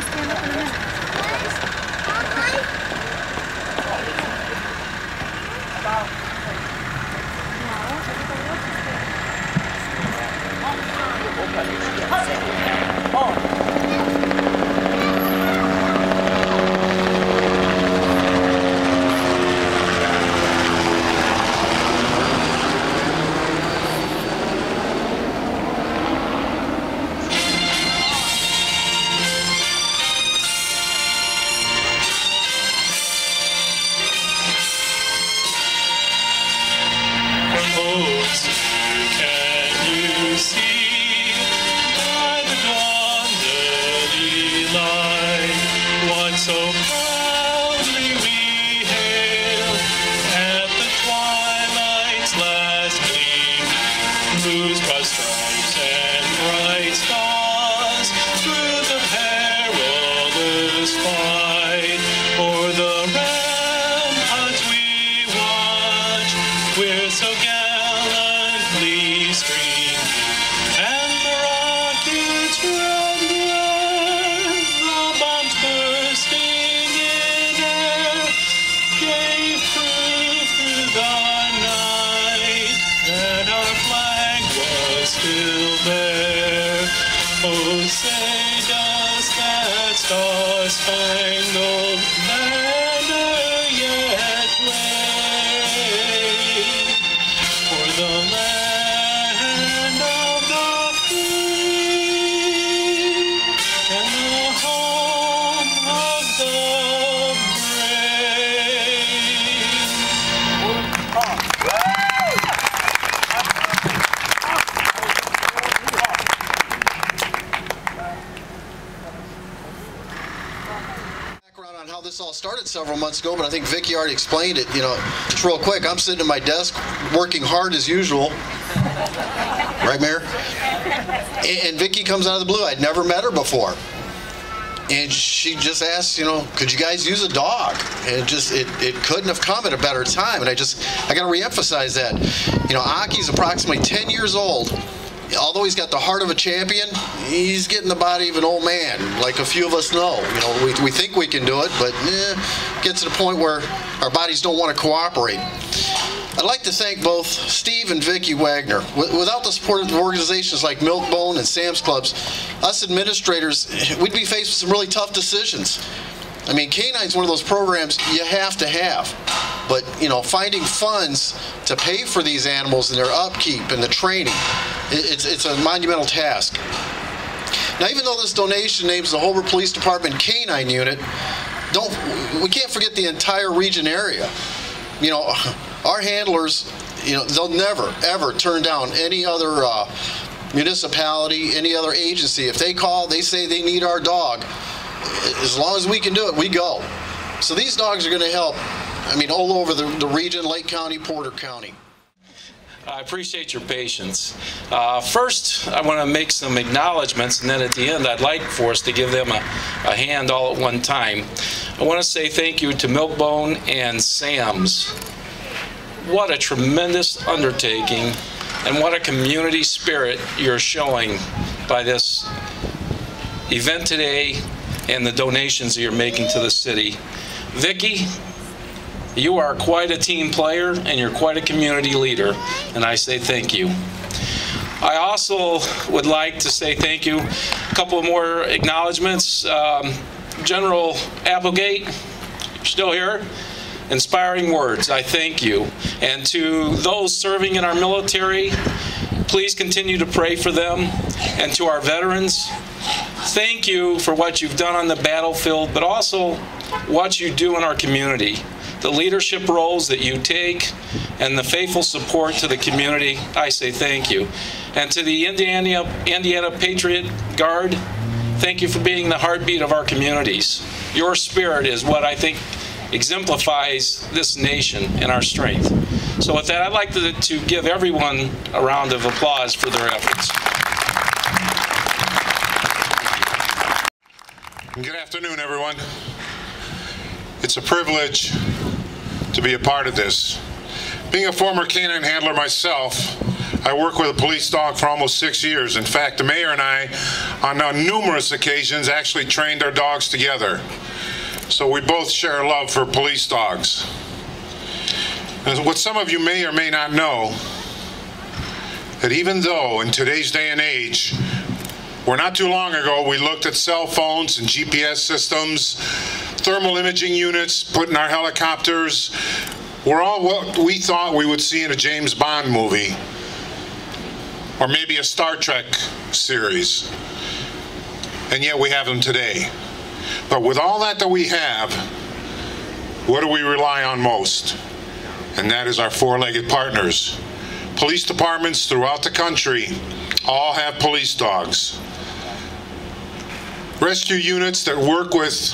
stand up in a minute. Star-spangled banner yet wave for the land of the free and the home of the on how this all started several months ago, but I think Vicki already explained it. You know, just real quick, I'm sitting at my desk working hard as usual. Right, Mayor? And Vicki comes out of the blue. I'd never met her before. And she just asked, you know, could you guys use a dog? And it couldn't have come at a better time. And I got to reemphasize that. You know, Acky's approximately 10 years old. Although he's got the heart of a champion, he's getting the body of an old man, like a few of us know. You know, we think we can do it, but gets to the point where our bodies don't want to cooperate. I'd like to thank both Steve and Vicki Wagner. Without the support of organizations like Milkbone and Sam's Clubs, us administrators, we'd be faced with some really tough decisions. I mean, K-9 is one of those programs you have to have. But, you know, finding funds to pay for these animals and their upkeep and the training, it's a monumental task. Now, even though this donation names the Hobart Police Department K-9 unit, we can't forget the entire region area. You know, our handlers, you know, they'll never, ever turn down any other municipality, any other agency. If they call, they say they need our dog, as long as we can do it, we go. So these dogs are going to help, I mean, all over the region, Lake County, Porter County. I appreciate your patience. First, I want to make some acknowledgments, and then at the end, I'd like for us to give them a hand all at one time. I want to say thank you to Milkbone and Sam's. What a tremendous undertaking, and what a community spirit you're showing by this event today and the donations that you're making to the city. Vicki, you are quite a team player and you're quite a community leader, and I say thank you. I also would like to say thank you. A couple more acknowledgments. General Applegate, you're still here. Inspiring words, I thank you. And to those serving in our military, please continue to pray for them. And to our veterans, thank you for what you've done on the battlefield, but also what you do in our community. The leadership roles that you take and the faithful support to the community, I say thank you. And to the Indiana Patriot Guard, thank you for being the heartbeat of our communities. Your spirit is what I think exemplifies this nation and our strength. So with that, I'd like to give everyone a round of applause for their efforts. Good afternoon, everyone. It's a privilege to be a part of this. Being a former canine handler myself, I worked with a police dog for almost 6 years. In fact, the mayor and I on numerous occasions, actually trained our dogs together. So we both share a love for police dogs. And what some of you may or may not know, that even though in today's day and age, where not too long ago we looked at cell phones and GPS systems, thermal imaging units put in our helicopters, were all what we thought we would see in a James Bond movie, or maybe a Star Trek series. And yet we have them today. But with all that we have, what do we rely on most? And that is our four-legged partners. Police departments throughout the country all have police dogs. Rescue units that work with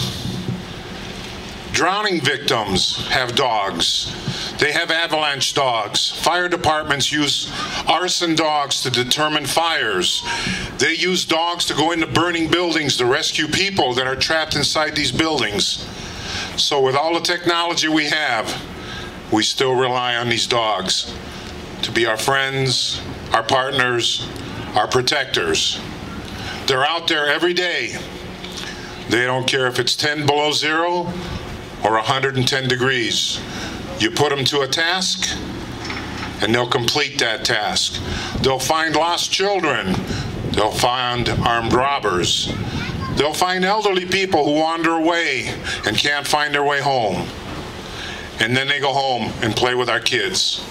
drowning victims have dogs. They have avalanche dogs. Fire departments use arson dogs to determine fires. They use dogs to go into burning buildings to rescue people that are trapped inside these buildings. So with all the technology we have, we still rely on these dogs to be our friends, our partners, our protectors. They're out there every day. They don't care if it's 10 below zero or 110 degrees. You put them to a task, and they'll complete that task. They'll find lost children. They'll find armed robbers. They'll find elderly people who wander away and can't find their way home. And then they go home and play with our kids.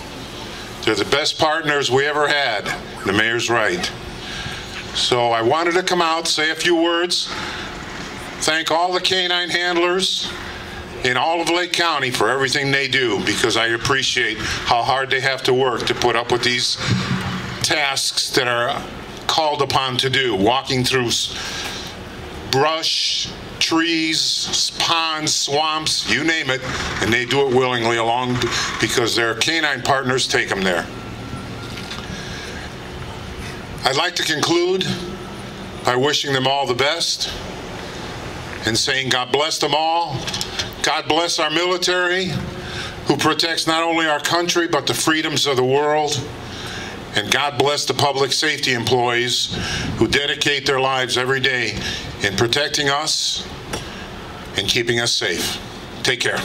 They're the best partners we ever had. The mayor's right. So I wanted to come out, say a few words, thank all the K-9 handlers in all of Lake County for everything they do, because I appreciate how hard they have to work to put up with these tasks that are called upon to do, walking through brush, trees, ponds, swamps, you name it, and they do it willingly along because their K-9 partners take them there. I'd like to conclude by wishing them all the best and saying God bless them all. God bless our military, who protects not only our country but the freedoms of the world. And God bless the public safety employees who dedicate their lives every day in protecting us and keeping us safe. Take care.